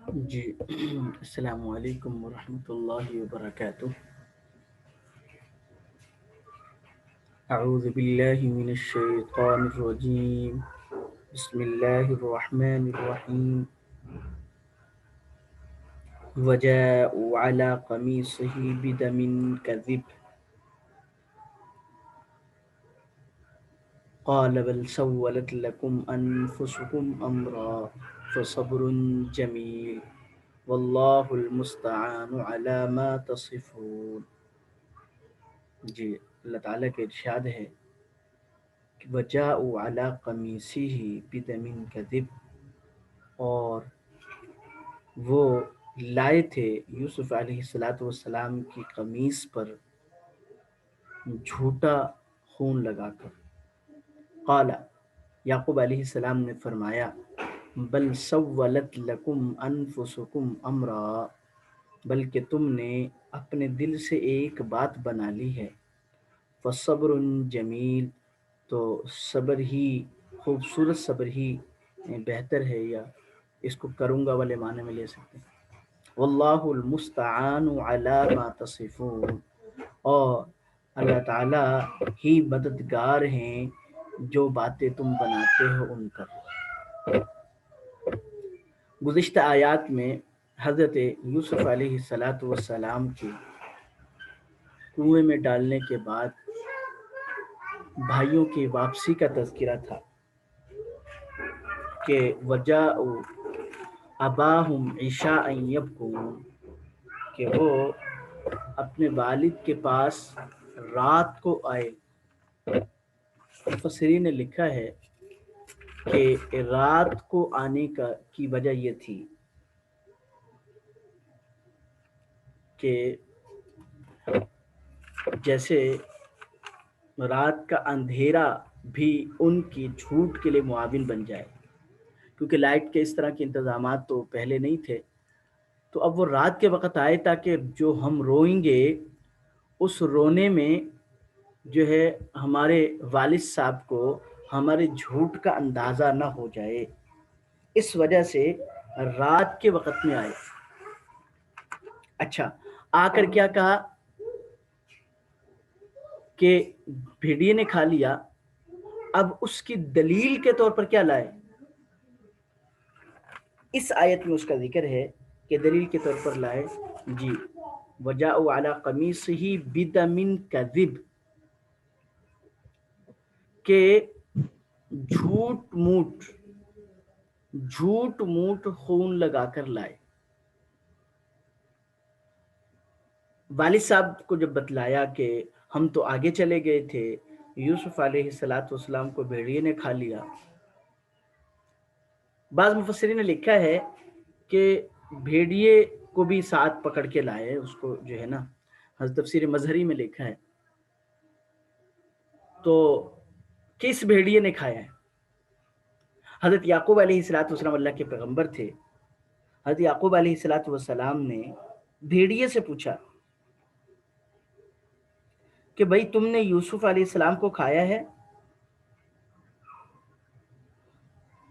جی السلام علیکم ورحمۃ اللہ وبرکاتہ۔ اعوذ باللہ من الشیطان الرجیم، بسم اللہ الرحمن الرحیم۔ وجاءوا على قمیصه بدم کذب قال بل سولت لكم انفسكم امرا فصبر جمیل واللہ المستعان على ما تصفون۔ جی، اللہ تعالیٰ کا ارشاد ہے کہ وجاءوا علی قمیصہ بدم کذب، اور وہ لائے تھے یوسف علیہ السلام کی قمیص پر جھوٹا خون لگا کر۔ قال، یعقوب علیہ السلام نے فرمایا، بل سولت لکم انفسکم امرا، بلکہ تم نے اپنے دل سے ایک بات بنا لی ہے۔ فصبر جمیل، تو صبر ہی، خوبصورت صبر ہی بہتر ہے، یا اس کو کروں گا والے معنی میں لے سکتے ہیں۔ واللہ المستعان علی ما تصفون، اور اللہ تعالیٰ ہی مددگار ہیں جو باتیں تم بناتے ہو ان کا۔ گزشتہ آیات میں حضرت یوسف علیہ السلام کی کنویں میں ڈالنے کے بعد بھائیوں کی واپسی کا تذکرہ تھا کہ وجاءوا اباہم عشاء یبکون، کہ وہ اپنے والد کے پاس رات کو آئے۔ مفسرین نے لکھا ہے کہ رات کو آنے کی وجہ یہ تھی کہ جیسے رات کا اندھیرا بھی ان کی جھوٹ کے لیے معاون بن جائے، کیونکہ لائٹ کے اس طرح کے انتظامات تو پہلے نہیں تھے، تو اب وہ رات کے وقت آئے تاکہ جو ہم روئیں گے اس رونے میں جو ہے ہمارے والد صاحب کو ہمارے جھوٹ کا اندازہ نہ ہو جائے، اس وجہ سے رات کے وقت میں آئے۔ اچھا، آ کر کیا کہا کہ بھیڑیے نے کھا لیا، اب اس کی دلیل کے طور پر کیا لائے؟ اس آیت میں اس کا ذکر ہے کہ دلیل کے طور پر لائے جی وجاءوا علی قمیصہ بدم کذب، کہ جھوٹ موٹ خون لگا کر لائے۔ والد صاحب کو جب بتلایا کہ ہم تو آگے چلے گئے تھے، یوسف علیہ السلام کو بھیڑیے نے کھا لیا۔ بعض مفسرین نے لکھا ہے کہ بھیڑیے کو بھی ساتھ پکڑ کے لائے، اس کو جو ہے نا، حضرت تفسیر مظہری میں لکھا ہے۔ تو کس بھیڑیے نے کھایا ہے؟ حضرت یعقوب علیہ السلام اللہ کے پیغمبر تھے۔ حضرت یعقوب علیہ السلام نے بھیڑیے سے پوچھا کہ بھائی تم نے یوسف علیہ السلام کو کھایا ہے؟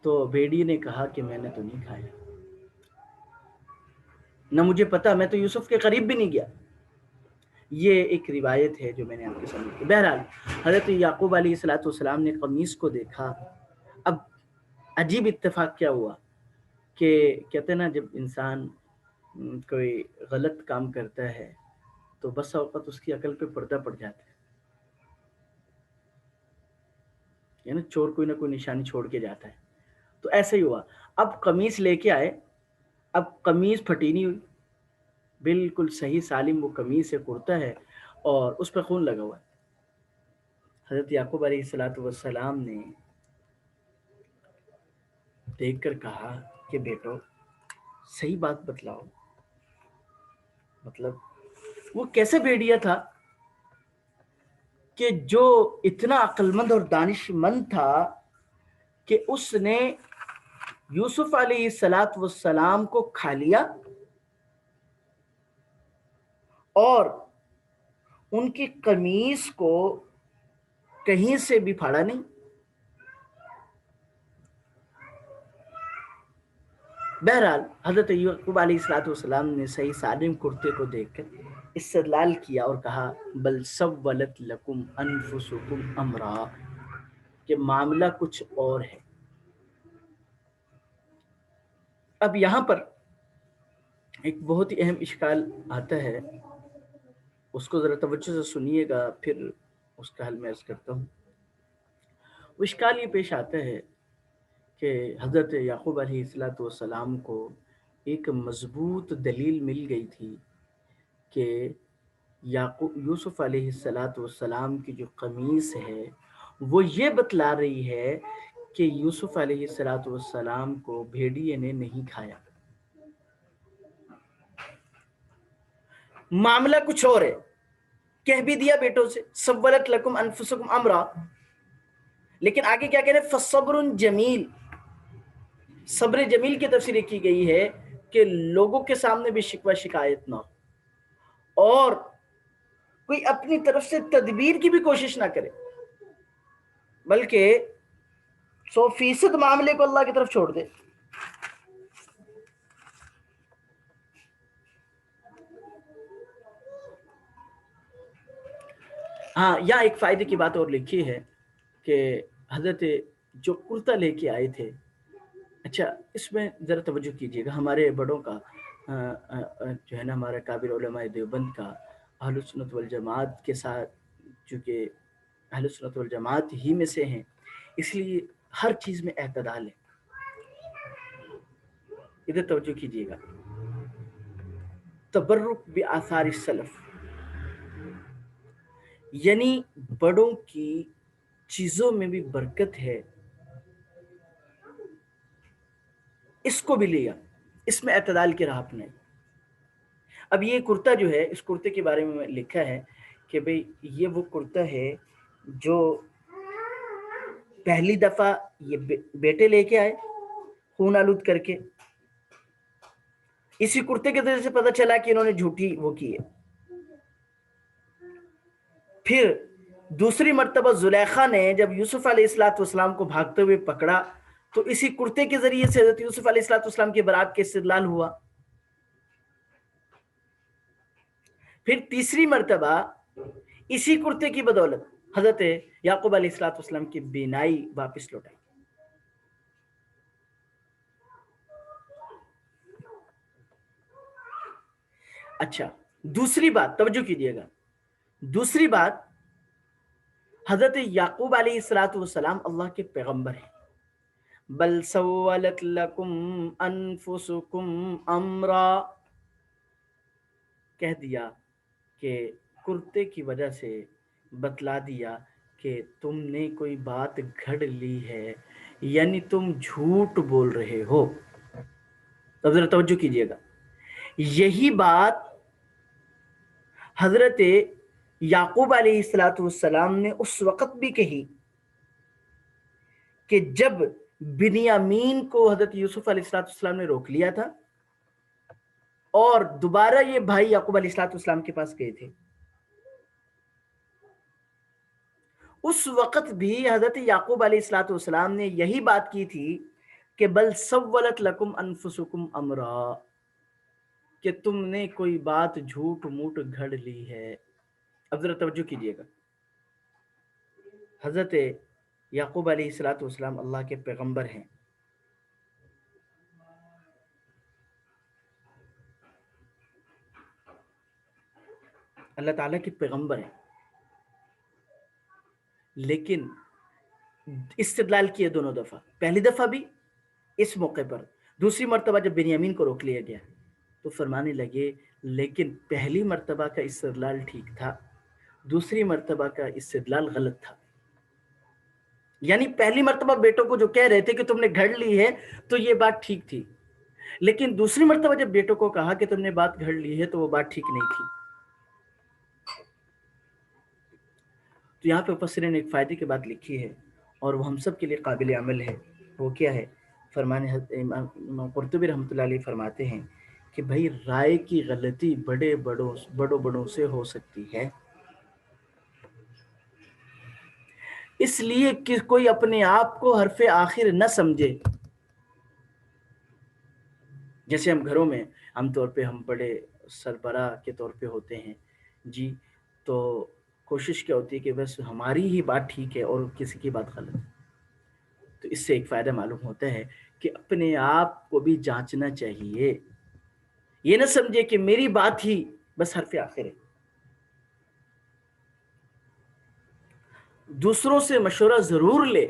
تو بھیڑیے نے کہا کہ میں نے تو نہیں کھایا، نہ مجھے پتا، میں تو یوسف کے قریب بھی نہیں گیا۔ یہ ایک روایت ہے جو میں نے آپ کے سامنے کی۔ بہرحال حضرت یعقوب علیہ السلام نے قمیص کو دیکھا۔ اب عجیب اتفاق کیا ہوا کہ کہتے ہیں نا، جب انسان کوئی غلط کام کرتا ہے تو بس اوقات اس کی عقل پہ پردہ پڑ جاتا ہے، یعنی چور کوئی نہ کوئی نشانی چھوڑ کے جاتا ہے، تو ایسا ہی ہوا۔ اب قمیص لے کے آئے، اب قمیص پھٹی نہیں ہوئی، بالکل صحیح سالم وہ قمیص ہے، کرتا ہے، اور اس پہ خون لگا ہوا ہے۔ حضرت یعقوب علیہ السلام نے دیکھ کر کہا کہ بیٹو صحیح بات بتلاؤ، مطلب وہ کیسے بھیڑیا تھا کہ جو اتنا عقل مند اور دانش مند تھا کہ اس نے یوسف علیہ السلام کو کھا لیا اور ان کی قمیص کو کہیں سے بھی پھاڑا نہیں۔ بہرحال حضرت یعقوب علیہ السلام نے صحیح سالم کرتے کو دیکھ کر استدلال کیا اور کہا بل سولت لکم انفسکم امرا، کہ معاملہ کچھ اور ہے۔ اب یہاں پر ایک بہت ہی اہم اشکال آتا ہے، اس کو ذرا توجہ سے سنیے گا، پھر اس کا حل میں عرض کرتا ہوں۔ وہ اشکال یہ پیش آتا ہے کہ حضرت یعقوب علیہ السلام کو ایک مضبوط دلیل مل گئی تھی کہ یوسف علیہ السلام کی جو قمیص ہے وہ یہ بتلا رہی ہے کہ یوسف علیہ السلام کو بھیڑیے نے نہیں کھایا۔ معاملہ کچھ اور ہے، کہہ بھی دیا بیٹوں سے سولت لکم انفسکم امرا، لیکن آگے کیا کہہ رہے فصبر جمیل، صبر جمیل کی تفسیر کی گئی ہے کہ لوگوں کے سامنے بھی شکوہ شکایت نہ ہو اور کوئی اپنی طرف سے تدبیر کی بھی کوشش نہ کرے، بلکہ 100% معاملے کو اللہ کی طرف چھوڑ دے۔ ہاں، یہاں ایک فائدے کی بات اور لکھی ہے کہ حضرت جو کرتا لے کے آئے تھے، اچھا اس میں ذرا توجہ کیجیے گا، ہمارے بڑوں کا جو ہے نا، ہمارا کابر علماء دیوبند کا اہل سنت والجماعت کے ساتھ، چونکہ اہل سنت والجماعت ہی میں سے ہیں، اس لیے ہر چیز میں اعتدال ہے۔ ادھر توجہ کیجیے گا، تبرک بآثار السلف، یعنی بڑوں کی چیزوں میں بھی برکت ہے، اس کو بھی لیا، اس میں اعتدال کی راہ اپنائی۔ اب یہ کرتا جو ہے، اس کرتے کے بارے میں لکھا ہے کہ بھئی یہ وہ کرتا ہے جو پہلی دفعہ یہ بیٹے لے کے آئے خون آلود کر کے، اسی کرتے کے ذریعے سے پتہ چلا کہ انہوں نے جھوٹی وہ کی ہے۔ پھر دوسری مرتبہ زلیخا نے جب یوسف علیہ السلام کو بھاگتے ہوئے پکڑا تو اسی کرتے کے ذریعے سے حضرت یوسف علیہ السلام کی برات کے استدلال ہوا۔ پھر تیسری مرتبہ اسی کرتے کی بدولت حضرت یعقوب علیہ السلام کی بینائی واپس لوٹائی۔ اچھا دوسری بات توجہ کیجیے گا، دوسری بات حضرت یعقوب علیہ السلام اللہ کے پیغمبر ہیں۔ بل سولت لکم انفسکم امرا، کہہ دیا کہ کرتے کی وجہ سے بتلا دیا کہ تم نے کوئی بات گھڑ لی ہے، یعنی تم جھوٹ بول رہے ہو۔ اب ذرا توجہ کیجیے گا، یہی بات حضرت یعقوب علیہ السلام نے اس وقت بھی کہی کہ جب بنیامین کو حضرت یوسف علیہ السلام نے روک لیا تھا اور دوبارہ یہ بھائی یعقوب علیہ السلام کے پاس گئے تھے، اس وقت بھی حضرت یعقوب علیہ السلام نے یہی بات کی تھی کہ بل سولت لکم انفسکم امرا، کہ تم نے کوئی بات جھوٹ موٹ گھڑ لی ہے۔ اب ذرا توجہ کیجیے گا، حضرت یعقوب علیہ السلام اللہ کے پیغمبر ہیں، اللہ تعالیٰ کے پیغمبر ہیں، لیکن استدلال کیے دونوں دفعہ، پہلی دفعہ بھی اس موقع پر، دوسری مرتبہ جب بنیامین کو روک لیا گیا تو فرمانے لگے لیکن پہلی مرتبہ کا استدلال ٹھیک تھا، دوسری مرتبہ کا استدلال غلط تھا۔ یعنی پہلی مرتبہ بیٹوں کو جو کہہ رہے تھے کہ تم نے گھڑ لی ہے تو یہ بات ٹھیک تھی، لیکن دوسری مرتبہ جب بیٹوں کو کہا کہ تم نے بات گھڑ لی ہے تو وہ بات ٹھیک نہیں تھی۔ تو یہاں پہ مفسرین نے ایک فائدے کی بات لکھی ہے اور وہ ہم سب کے لیے قابل عمل ہے۔ وہ کیا ہے؟ فرمانے امام قرطبی رحمۃ اللہ علیہ فرماتے ہیں کہ بھائی رائے کی غلطی بڑوں سے ہو سکتی ہے، اس لیے کہ کوئی اپنے آپ کو حرف آخر نہ سمجھے، جیسے ہم گھروں میں عام طور پہ ہم بڑے سربراہ کے طور پہ ہوتے ہیں جی، تو کوشش کیا ہوتی ہے کہ بس ہماری ہی بات ٹھیک ہے اور کسی کی بات غلط. تو اس سے ایک فائدہ معلوم ہوتا ہے کہ اپنے آپ کو بھی جانچنا چاہیے. یہ نہ سمجھے کہ میری بات ہی بس حرف آخر ہے. دوسروں سے مشورہ ضرور لے.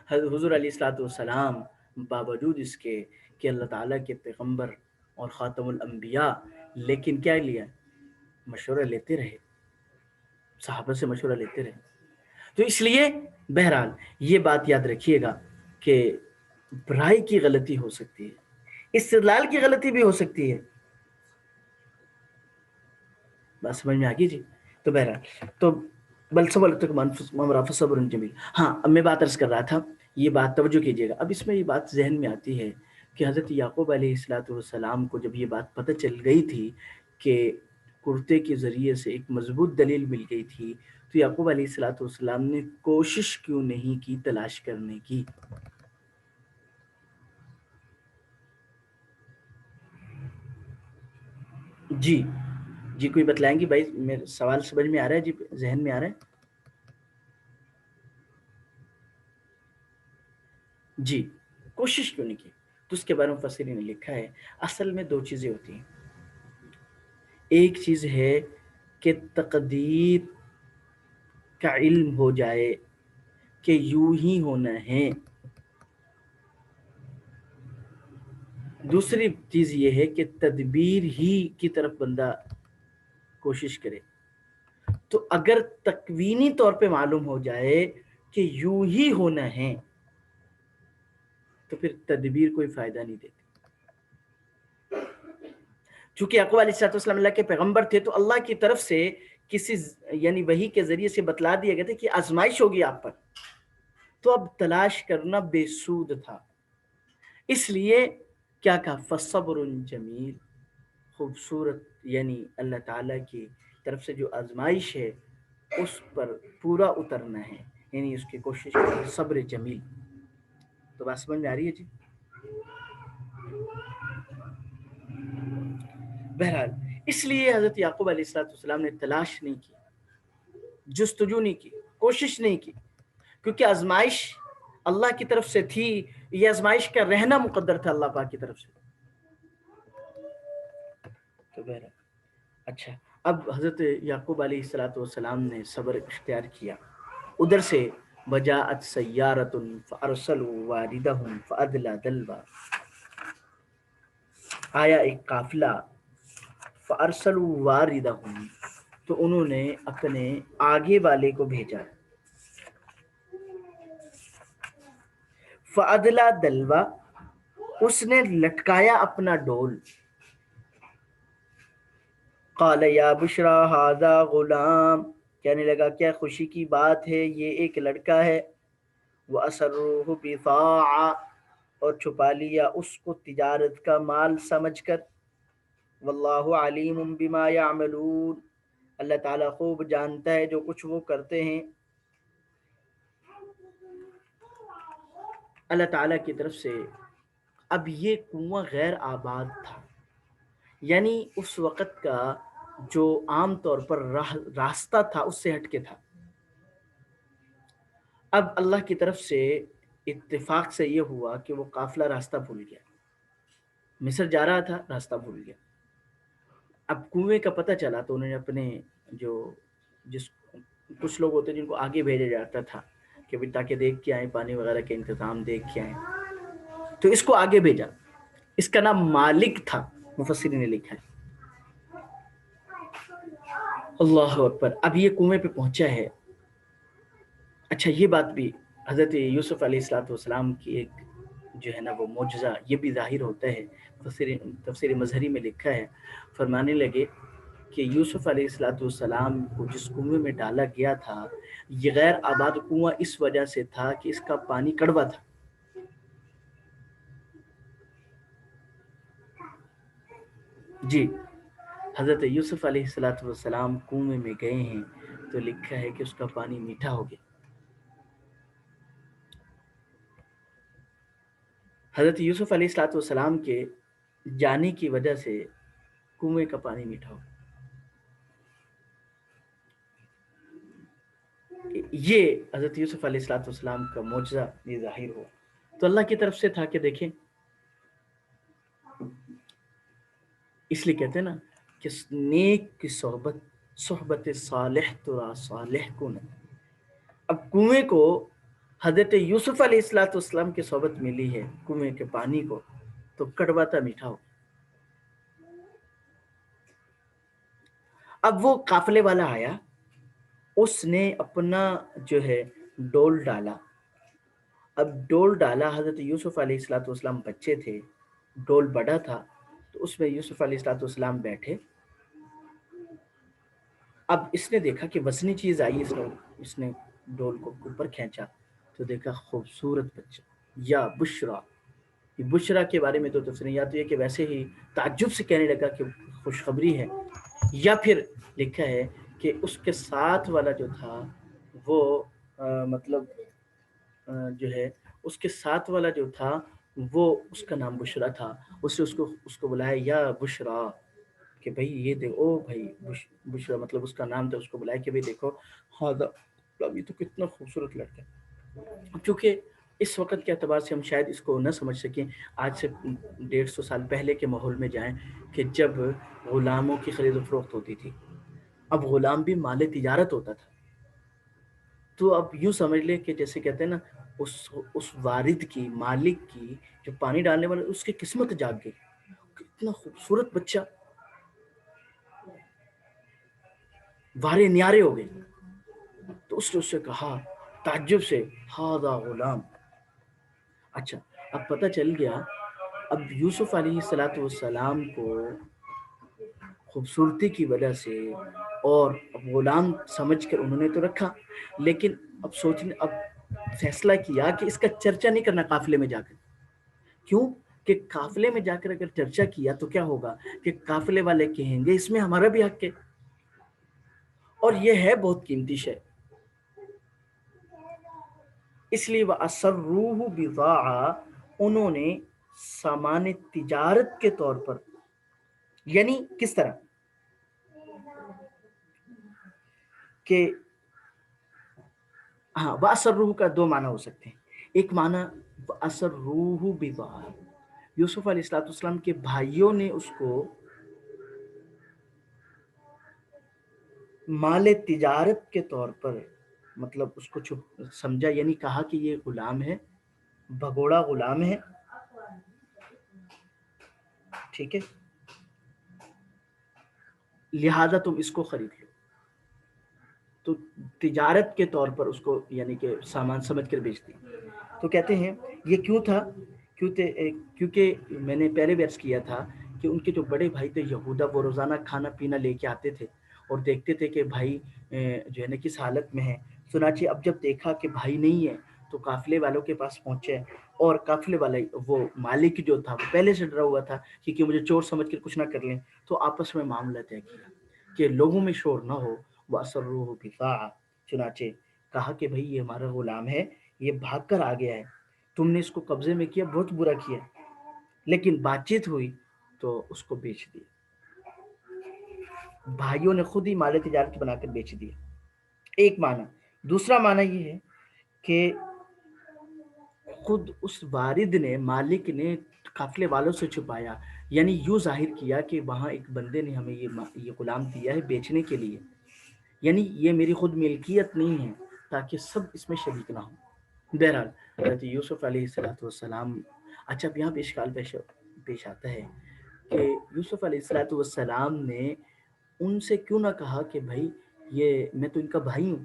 حضور علیہ الصلوۃ والسلام باوجود اس کے کہ اللہ تعالیٰ کے پیغمبر اور خاتم الانبیاء، لیکن کیا لیا؟ مشورہ لیتے رہے، صحابہ سے مشورہ لیتے رہے. تو اس لیے بہرحال یہ بات یاد رکھیے گا کہ برائے کی غلطی ہو سکتی ہے، استدلال کی غلطی بھی ہو سکتی ہے. بات سمجھ میں آ گئی جی؟ تو بہرحال تو بل صبر جمیل. ہاں، اب میں بات عرض کر رہا تھا، یہ بات توجہ کیجیے گا. اب اس میں یہ بات ذہن میں آتی ہے کہ حضرت یعقوب علیہ الصلوۃ والسلام کو جب یہ بات پتہ چل گئی تھی کہ کرتے کے ذریعے سے ایک مضبوط دلیل مل گئی تھی، تو یعقوب علیہ الصلوۃ والسلام نے کوشش کیوں نہیں کی تلاش کرنے کی؟ جی جی، کوئی بتلائیں گی بھائی؟ میرا سوال سمجھ میں آ رہا ہے جی؟ ذہن میں آ رہا ہے جی؟ کوشش کیوں نہیں کی؟ تو اس کے بارے میں مفسرین نے لکھا ہے اصل میں دو چیزیں ہوتی ہیں. ایک چیز ہے کہ تقدیر کا علم ہو جائے کہ یوں ہی ہونا ہے. دوسری چیز یہ ہے کہ تدبیر ہی کی طرف بندہ کوشش کرے. تو اگر تکوینی طور پہ معلوم ہو جائے کہ یوں ہی ہونا ہے تو پھر تدبیر کوئی فائدہ نہیں دیتی. چونکہ یعقوب علیہ الصلوۃ والسلام اللہ کے پیغمبر تھے، تو اللہ کی طرف سے کسی یعنی وحی کے ذریعے سے بتلا دیا گیا تھا کہ آزمائش ہوگی آپ پر. تو اب تلاش کرنا بے سود تھا. اس لیے کیا کہا؟ فصبر جمیل. خوبصورت یعنی اللہ تعالیٰ کی طرف سے جو آزمائش ہے اس پر پورا اترنا ہے، یعنی اس کی کوشش کرنا، صبر جمیل. تو بات سمجھ میں آ رہی ہے جی؟ بہرحال اس لیے حضرت یعقوب علیہ الصلوۃ والسلام نے تلاش نہیں کی، جستجو نہیں کی، کوشش نہیں کی، کیونکہ آزمائش اللہ کی طرف سے تھی. یہ آزمائش کا رہنا مقدر تھا اللہ پاک کی طرف سے. تو بہرحال اچھا، اب حضرت یعقوب علیہ الصلوۃ والسلام نے صبر اختیار کیا. ادھر سے وجاءت سیارۃ فارسلوا واردہم فادلی دلوا. آیا ایک قافلہ، فارسلوا واردہم، تو انہوں نے اپنے آگے والے کو بھیجا. فادلا دلوا، اس نے لٹکایا اپنا ڈول. قال یا بشرا ھذا غلام، کہنے لگا کیا خوشی کی بات ہے، یہ ایک لڑکا ہے. وَأَسَرُّوهُ بِضَاعَةً، اور چھپا لیا اس کو تجارت کا مال سمجھ کر. واللہ علیم بما یعملون، اللہ تعالیٰ خوب جانتا ہے جو کچھ وہ کرتے ہیں. اللہ تعالیٰ کی طرف سے اب یہ کنواں غیر آباد تھا، یعنی اس وقت کا جو عام طور پر راستہ تھا اس سے ہٹ کے تھا. اب اللہ کی طرف سے اتفاق سے یہ ہوا کہ وہ قافلہ راستہ بھول گیا، مصر جا رہا تھا، راستہ بھول گیا. اب کنویں کا پتہ چلا تو انہوں نے اپنے جو جس کچھ لوگ ہوتے ہیں جن کو آگے بھیجا جاتا تھا کہ بھی تاکہ دیکھ کے آئیں، پانی وغیرہ کے انتظام دیکھ کے آئیں، تو اس کو آگے بھیجا. اس کا نام مالک تھا، مفسرین نے لکھا ہے. اللہ اکبر. اب یہ کنویں پہ پہنچا ہے. اچھا، یہ بات بھی حضرت یوسف علیہ الصلوۃ والسلام کی ایک جو ہے نا وہ معجزہ یہ بھی ظاہر ہوتا ہے. تفسیر مظہری میں لکھا ہے، فرمانے لگے کہ یوسف علیہ الصلوۃ والسلام کو جس کنویں میں ڈالا گیا تھا یہ غیر آباد کنواں اس وجہ سے تھا کہ اس کا پانی کڑوا تھا. جی، حضرت یوسف علیہ الصلوۃ والسلام کنویں میں گئے ہیں تو لکھا ہے کہ اس کا پانی میٹھا ہو گیا. حضرت یوسف علیہ السلام کے جانے کی وجہ سے کنویں کا پانی میٹھا ہو. یہ حضرت یوسف علیہ السلام کا معجزہ یہ ظاہر ہو تو اللہ کی طرف سے تھا کہ دیکھیں، اس لیے کہتے ہیں نا کہ نیک کی صحبت صحبت صالح تو صالح کو نہیں. اب کنویں کو حضرت یوسف علیہ السلام کی صحبت ملی ہے کنویں کے پانی کو، تو کڑوا تھا میٹھا ہو. اب وہ قافلے والا آیا، اس نے اپنا جو ہے ڈول ڈالا. اب ڈول ڈالا، حضرت یوسف علیہ السلام بچے تھے، ڈول بڑا تھا، تو اس میں یوسف علیہ السلام بیٹھے. اب اس نے دیکھا کہ وزنی چیز آئی، اس نے ڈول کو اوپر کھینچا تو دیکھا خوبصورت بچہ. یا بشرا، یہ بشرا کے بارے میں تو تفسیر یا تو یہ کہ ویسے ہی تعجب سے کہنے لگا کہ خوشخبری ہے، یا پھر لکھا ہے کہ اس کے ساتھ والا جو تھا وہ مطلب جو ہے اس کے ساتھ والا جو تھا وہ اس کا نام بشرا تھا. اس نے اس کو بلایا یا بشرا کہ بھائی یہ دیکھو بھائی بشرا مطلب اس کا نام تھا. اس کو بلایا کہ بھائی دیکھو یہ تو کتنا خوبصورت لڑکا ہے. کیونکہ اس وقت کے اعتبار سے ہم شاید اس کو نہ سمجھ سکیں، آج سے 150 سال پہلے کے ماحول میں جائیں کہ جب غلاموں کی خرید و فروخت ہوتی تھی، اب غلام بھی مال تجارت ہوتا تھا. تو اب یوں سمجھ لے کہ جیسے کہتے ہیں نا اس وارد کی مالک کی جو پانی ڈالنے والے اس کی قسمت جاگ گئی. کتنا خوبصورت بچہ، وارے نیارے ہو گئے. تو اس نے اس سے کہا تعجب سے ہاذا غلام. اچھا اب پتہ چل گیا، اب یوسف علیہ السلام کو خوبصورتی کی وجہ سے اور غلام سمجھ کر انہوں نے تو رکھا، لیکن اب سوچنے اب فیصلہ کیا کہ اس کا چرچا نہیں کرنا قافلے میں جا کر. کیوں کہ قافلے میں جا کر اگر چرچا کیا تو کیا ہوگا کہ قافلے والے کہیں گے اس میں ہمارا بھی حق ہے، اور یہ ہے بہت قیمتی شے. اس لیے وَأَسَرُّوهُ بِضَاعَةً انہوں نے سامان تجارت کے طور پر، یعنی کس طرح کہ ہاں وَأَسَرُّوهُ کا دو معنی ہو سکتے ہیں. ایک معنی وَأَسَرُّوهُ بِضَاعَةً، یوسف علیہ السلام کے بھائیوں نے اس کو مال تجارت کے طور پر مطلب اس کو چھپ سمجھا، یعنی کہا کہ یہ غلام ہے، بھگوڑا غلام ہے، ٹھیک ہے، لہذا تم اس کو خرید لو. تو تجارت کے طور پر اس کو یعنی کہ سامان سمجھ کر بیچ دی. تو کہتے ہیں یہ کیوں تھا، کیونکہ میں نے پہلے بھی عرض کیا تھا کہ ان کے جو بڑے بھائی تھے یہودا، وہ روزانہ کھانا پینا لے کے آتے تھے اور دیکھتے تھے کہ بھائی جو ہے نا کس حالت میں ہے. چنانچہ اب جب دیکھا کہ بھائی نہیں ہے تو قافلے والوں کے پاس پہنچے، اور قافلے والا وہ مالک جو تھا وہ پہلے سے ڈرا ہوا تھا کہ مجھے چور سمجھ کر کچھ نہ کر لیں. تو آپس میں معاملہ طے کیا کہ لوگوں میں شور نہ ہو. وَأَسَرُّوهُ بِضَاعَةً، چنانچہ کہا کہ بھئی یہ ہمارا غلام ہے، یہ بھاگ کر آ گیا ہے، تم نے اس کو قبضے میں کیا، بہت برا کیا، لیکن بات چیت ہوئی تو اس کو بیچ دیا. بھائیوں نے خود ہی مال تجارت بنا کر بیچ دیا. ایک معنی. دوسرا معنی یہ ہے کہ خود اس وارد نے، مالک نے قافلے والوں سے چھپایا، یعنی یوں ظاہر کیا کہ وہاں ایک بندے نے ہمیں یہ غلام دیا ہے بیچنے کے لیے، یعنی یہ میری خود ملکیت نہیں ہے، تاکہ سب اس میں شریک نہ ہوں. بہرحال حضرت یوسف علیہ السلام. اچھا اب یہاں پہ اشکال پیش آتا ہے کہ یوسف علیہ السلام نے ان سے کیوں نہ کہا کہ بھائی یہ میں تو ان کا بھائی ہوں.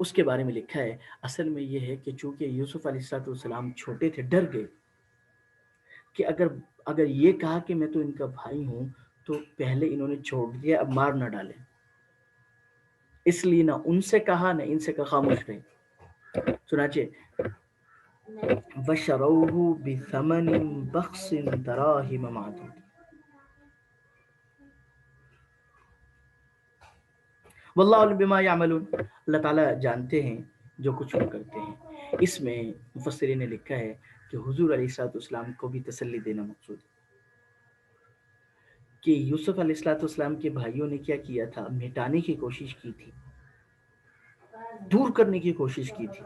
اس کے بارے میں لکھا ہے اصل میں یہ ہے کہ چونکہ یوسف علیہ السلام چھوٹے تھے، ڈر گئے کہ اگر یہ کہا کہ میں تو ان کا بھائی ہوں تو پہلے انہوں نے چھوڑ دیا، اب مار نہ ڈالیں، اس لیے نہ ان سے کہا نہ ان سے کہا، خاموش رہے. چنانچہ وَشَرَوْهُ بِثَمَنٍ بَخْسٍ دَرَاهِمَ مَعْدُودَةٍ. واللہ بما یعملون، اللہ تعالیٰ جانتے ہیں جو کچھ وہ کرتے ہیں. اس میں مفسرین نے لکھا ہے کہ حضور علیہ الصلوۃ والسلام کو بھی تسلی دینا مقصود ہے کہ یوسف علیہ الصلوۃ والسلام کے بھائیوں نے کیا کیا تھا، مٹانے کی کوشش کی تھی، دور کرنے کی کوشش کی تھی،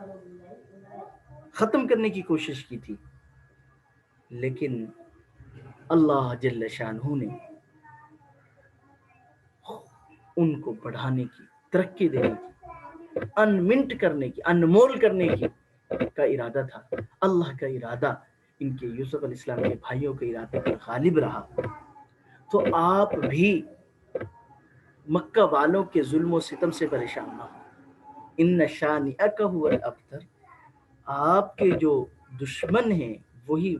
ختم کرنے کی کوشش کی تھی، لیکن اللہ جل شانہ نے ان کو بڑھانے کی، ترقی دینے کی، انمنٹ کرنے کی، انمول کرنے کی کا ارادہ تھا۔ اللہ کا ارادہ ان کے یوسف علیہ السلام کے بھائیوں کے ارادے پر غالب رہا۔ تو آپ بھی مکہ والوں کے ظلم و ستم سے پریشان نہ ہو، ان شانئک هو الابتر، آپ کے جو دشمن ہیں وہی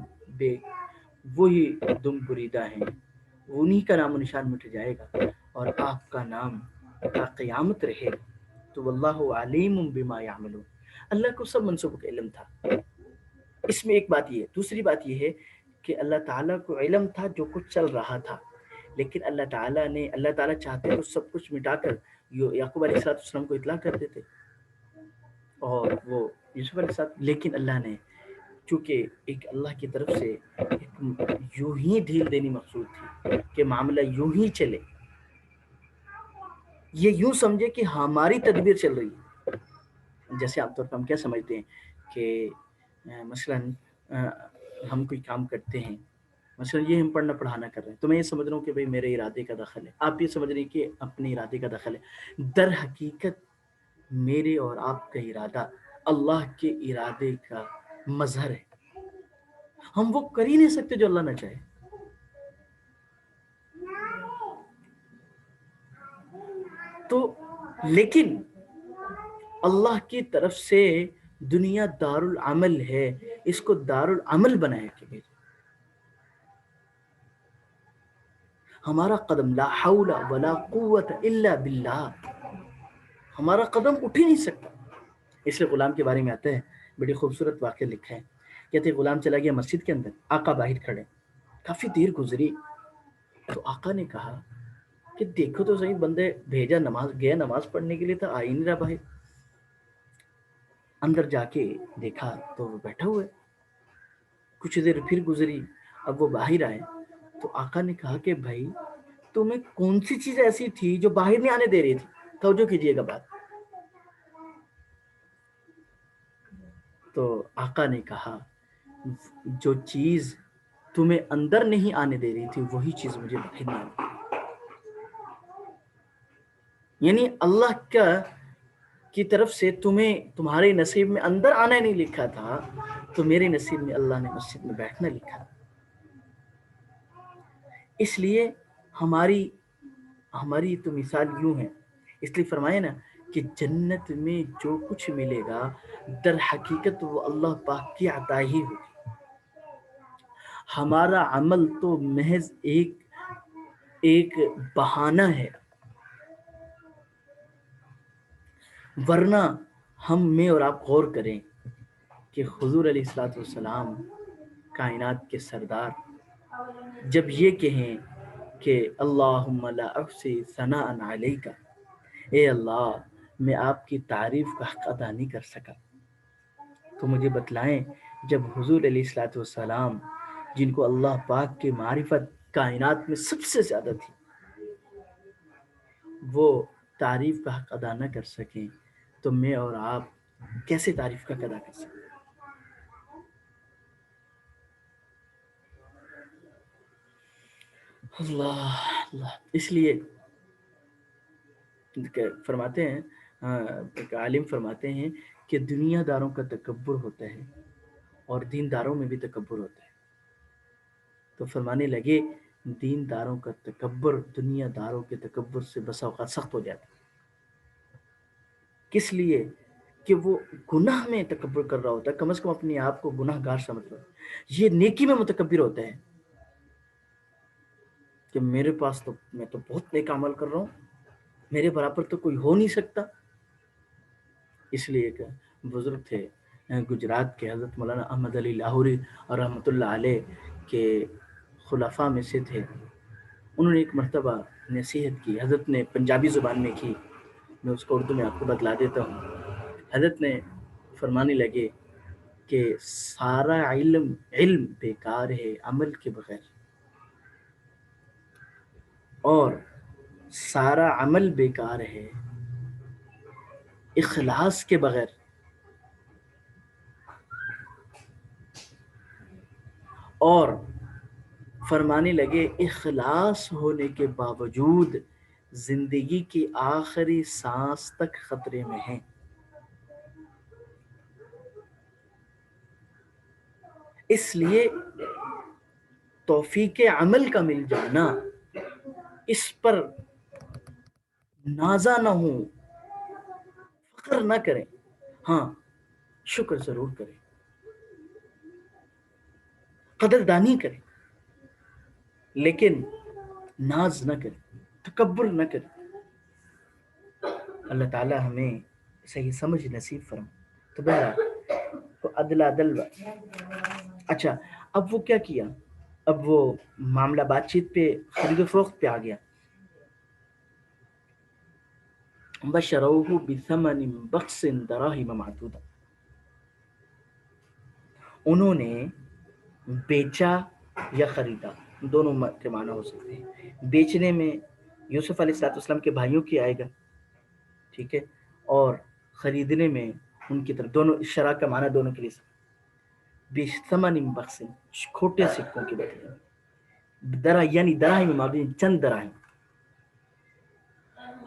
دم بریدہ ہیں، انہی کا نام و نشان مٹ جائے گا اور آپ کا نام تا قیامت رہے گا۔ تو واللہ علیم بما یعملون، اللہ کو سب منصوبوں کا علم تھا۔ اس میں ایک بات یہ ہے، دوسری بات یہ ہے کہ اللہ تعالیٰ کو علم تھا جو کچھ چل رہا تھا، لیکن اللہ تعالیٰ چاہتے تو سب کچھ مٹا کر یعقوب علیہ السلام کو اطلاع کر دیتے اور وہ یوسف علیہ السلام، لیکن اللہ نے چونکہ ایک اللہ کی طرف سے یوں ہی ڈھیل دینی مقصود تھی کہ معاملہ یوں ہی چلے، یہ یوں سمجھے کہ ہماری تدبیر چل رہی ہے۔ جیسے عام طور پر ہم کیا سمجھتے ہیں کہ مثلا ہم کوئی کام کرتے ہیں، مثلا یہ ہم پڑھنا پڑھانا کر رہے ہیں تو میں یہ سمجھ رہا ہوں کہ بھئی میرے ارادے کا دخل ہے، آپ یہ سمجھ رہے ہیں کہ اپنے ارادے کا دخل ہے۔ در حقیقت میرے اور آپ کا ارادہ اللہ کے ارادے کا مظہر ہے، ہم وہ کر ہی نہیں سکتے جو اللہ نہ چاہے۔ تو لیکن اللہ کی طرف سے دنیا دار العمل ہے، اس کو دار العمل بنایا کہ بھیجا۔ ہمارا قدم لا حول ولا قوت الا باللہ، ہمارا قدم اٹھ ہی نہیں سکتا۔ اس لیے غلام کے بارے میں آتا ہے، بڑی خوبصورت واقعہ لکھا ہے، کہتے غلام چلا گیا مسجد کے اندر، آقا باہر کھڑے، کافی دیر گزری تو آقا نے کہا کہ دیکھو تو صحیح، بندے بھیجا نماز پڑھنے کے لیے تھا، آ ہی نہیں رہا باہر۔ اندر جا کے دیکھا تو وہ بیٹھا ہوا ہے، کچھ دیر پھر گزری، اب وہ باہر آئے تو آقا نے کہا کہ بھائی تمہیں کون سی چیز ایسی تھی جو باہر نہیں آنے دے رہی تھی؟ توجہ کیجئے گا بات۔ تو آقا نے کہا جو چیز تمہیں اندر نہیں آنے دے رہی تھی وہی چیز مجھے باہر نہیں آنے دے رہی۔ یعنی اللہ کی طرف سے تمہارے نصیب میں اندر آنا نہیں لکھا تھا، تو میرے نصیب میں اللہ نے مسجد میں بیٹھنا لکھا۔ اس لیے ہماری تو مثال یوں ہے، اس لیے فرمائے نا کہ جنت میں جو کچھ ملے گا در حقیقت وہ اللہ پاک کی عطا ہی ہوگی۔ ہمارا عمل تو محض ایک بہانہ ہے، ورنہ میں اور آپ غور کریں کہ حضور علیہ الصلوۃ والسلام کائنات کے سردار جب یہ کہیں کہ اللہم لا احصی ثناء علیک، اے اللہ میں آپ کی تعریف کا حق ادا نہیں کر سکا، تو مجھے بتلائیں جب حضور علیہ الصلوۃ والسلام جن کو اللہ پاک کی معرفت کائنات میں سب سے زیادہ تھی، وہ تعریف کا حق ادا نہ کر سکیں تو میں اور آپ کیسے تعریف کا حق ادا کر سکیں؟ اللہ اس لیے فرماتے ہیں، ایک عالم فرماتے ہیں کہ دنیا داروں کا تکبر ہوتا ہے اور دین داروں میں بھی تکبر ہوتا ہے۔ تو فرمانے لگے دین داروں کا تکبر دنیا داروں کے تکبر سے بسا اوقات سخت ہو جاتا ہے۔ کس لیے کہ وہ گناہ میں تکبر کر رہا ہوتا ہے، کم از کم اپنے آپ کو گناہ گار سمجھ رہا ہے۔ یہ نیکی میں متکبر ہوتا ہے کہ میرے پاس تو میں تو بہت نیک عمل کر رہا ہوں، میرے برابر تو کوئی ہو نہیں سکتا۔ اس لیے ایک بزرگ تھے گجرات کے، حضرت مولانا احمد علی لاہوری اور رحمۃ اللہ علیہ کے خلفاء میں سے تھے، انہوں نے ایک مرتبہ نصیحت کی، حضرت نے پنجابی زبان میں کی، میں اس کو اردو میں آپ کو بتلا دیتا ہوں۔ حضرت نے فرمانے لگے کہ سارا علم بیکار ہے عمل کے بغیر، اور سارا عمل بیکار ہے اخلاص کے بغیر. اور فرمانے لگے اخلاص ہونے کے باوجود زندگی کی آخری سانس تک خطرے میں ہیں. اس لیے توفیق عمل کا مل جانا، اس پر نازا نہ ہوں، فخر نہ کریں، ہاں شکر ضرور کریں، قدردانی کریں، لیکن ناز نہ کریں، تکبر نہ کریں. اللہ تعالی ہمیں صحیح سمجھ نصیب فرمائے. تو بہرحال تو عدل عدل. اچھا، اب وہ کیا کیا؟ اب وہ معاملہ بات چیت پہ، خرید و فروخت پہ آ گیا. بشروہ بثمن بخس دراہم معدودہ، انہوں نے بیچا یا خریدا، دونوں کے معنی ہو سکتے ہیں. بیچنے میں یوسف علیہ السلام کے بھائیوں کی آئے گا، ٹھیک ہے، اور خریدنے میں ان کی طرف، دونوں شرح کا معنی دونوں کے لیے بثمن بخس، کھوٹے سکوں کے بدلے میں، درہ یعنی دراہم معدودہ، چند دراہم.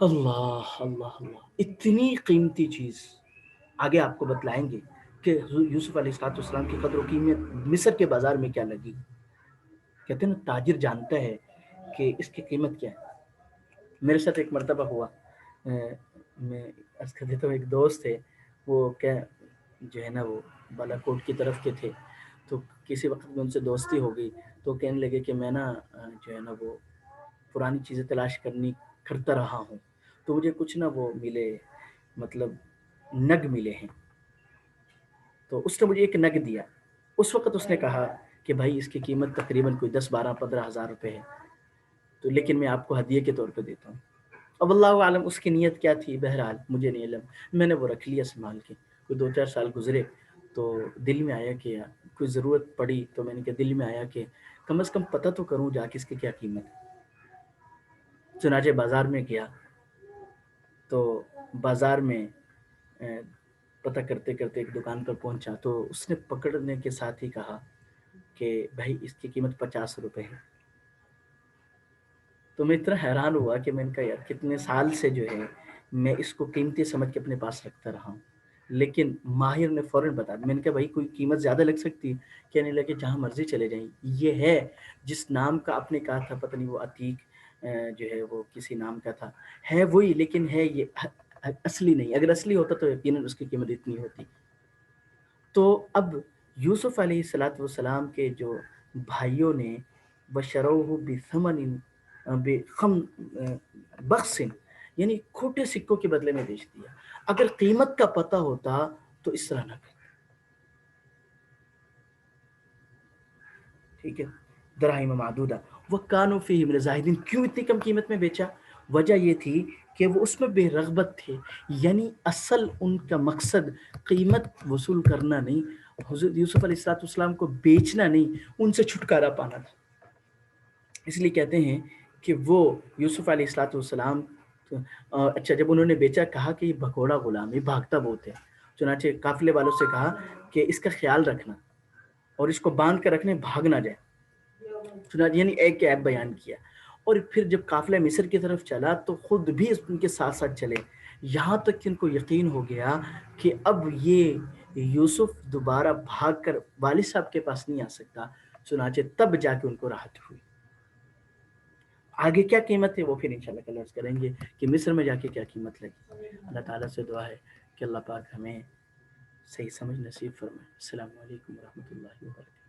اللہ اللہ اللہ، اتنی قیمتی چیز. آگے آپ کو بتلائیں گے کہ یوسف علیہ السلام کی قدر و قیمت مصر کے بازار میں کیا لگی. کہتے ہیں نا تاجر جانتا ہے کہ اس کی قیمت کیا ہے. میرے ساتھ ایک مرتبہ ہوا، میں عرض کر دیتا ہوں، ایک دوست ہے، وہ کیا جو ہے نا وہ بالا کوٹ کی طرف کے تھے. تو کسی وقت میں ان سے دوستی ہو گئی، تو کہنے لگے کہ میں نا جو ہے نا وہ پرانی چیزیں تلاش کرتا رہا ہوں، تو مجھے کچھ نہ وہ ملے، مطلب نگ ملے ہیں. تو اس نے مجھے ایک نگ دیا. اس وقت اس نے کہا کہ بھائی اس کی قیمت تقریباً کوئی 10 12 15 ہزار روپے ہے، تو لیکن میں آپ کو ہدیے کے طور پہ دیتا ہوں. اب اللہ عالم اس کی نیت کیا تھی، بہرحال مجھے نہیں علم. میں نے وہ رکھ لیا سنبھال کے. کوئی 2 4 سال گزرے تو دل میں آیا کہ کوئی ضرورت پڑی، تو میں نے کہا، دل میں آیا کہ کم از کم پتہ تو کروں جا کے اس کی کیا قیمت ہے. چنانچہ بازار میں گیا، تو بازار میں پتہ کرتے کرتے ایک دکان پر پہنچا، تو اس نے پکڑنے کے ساتھ ہی کہا کہ بھائی اس کی قیمت 50 روپے ہے. تو میں اتنا حیران ہوا کہ میں نے کہا یار کتنے سال سے جو ہے میں اس کو قیمتی سمجھ کے اپنے پاس رکھتا رہا ہوں، لیکن ماہر نے فوراً بتا دیا. میں نے کہا بھائی کوئی قیمت زیادہ لگ سکتی؟ کہنے لگے جہاں مرضی چلے جائیں، یہ ہے جس نام کا آپ نے کہا تھا، پتہ نہیں وہ عتیق جو ہے وہ کسی نام کا تھا، ہے وہی، لیکن ہے یہ اصلی نہیں. اگر اصلی ہوتا تو یقیناً اس کی قیمت اتنی ہوتی. تو اب یوسف علیہ السلام کے جو بھائیوں نے بشروہ بثمن بخم بخس، یعنی کھوٹے سکوں کے بدلے میں بیچ دیا. اگر قیمت کا پتہ ہوتا تو اس طرح نہ کرتے. ٹھیک ہے، دراہم معدودہ وکانوا فیہ من الزاہدین. کیوں اتنی کم قیمت میں بیچا؟ وجہ یہ تھی کہ وہ اس میں بے رغبت تھے، یعنی اصل ان کا مقصد قیمت وصول کرنا نہیں، حضرت یوسف علیہ السلام کو بیچنا نہیں، ان سے چھٹکارا پانا تھا. اس لیے کہتے ہیں کہ وہ یوسف علیہ السلام، اچھا جب انہوں نے بیچا، کہا کہ یہ بھگوڑا غلام، یہ بھاگتا بہت ہے. چنانچہ قافلے والوں سے کہا کہ اس کا خیال رکھنا اور اس کو باندھ کر رکھنے، بھاگ نہ جائے. چنانچہ یعنی ایک ایپ بیان کیا. اور پھر جب قافلہ مصر کی طرف چلا تو خود بھی ان کے ساتھ ساتھ چلے، یہاں تک کہ ان کو یقین ہو گیا کہ اب یہ یوسف دوبارہ بھاگ کر والد صاحب کے پاس نہیں آ سکتا. چنانچہ تب جا کے ان کو راحت ہوئی. آگے کیا قیمت ہے وہ پھر انشاءاللہ کل عرض کریں گے کہ مصر میں جا کے کیا قیمت لگی. اللہ تعالیٰ سے دعا ہے کہ اللہ پاک ہمیں صحیح سمجھ نصیب فرمائے. السلام علیکم ورحمۃ اللہ وبرکاتہ.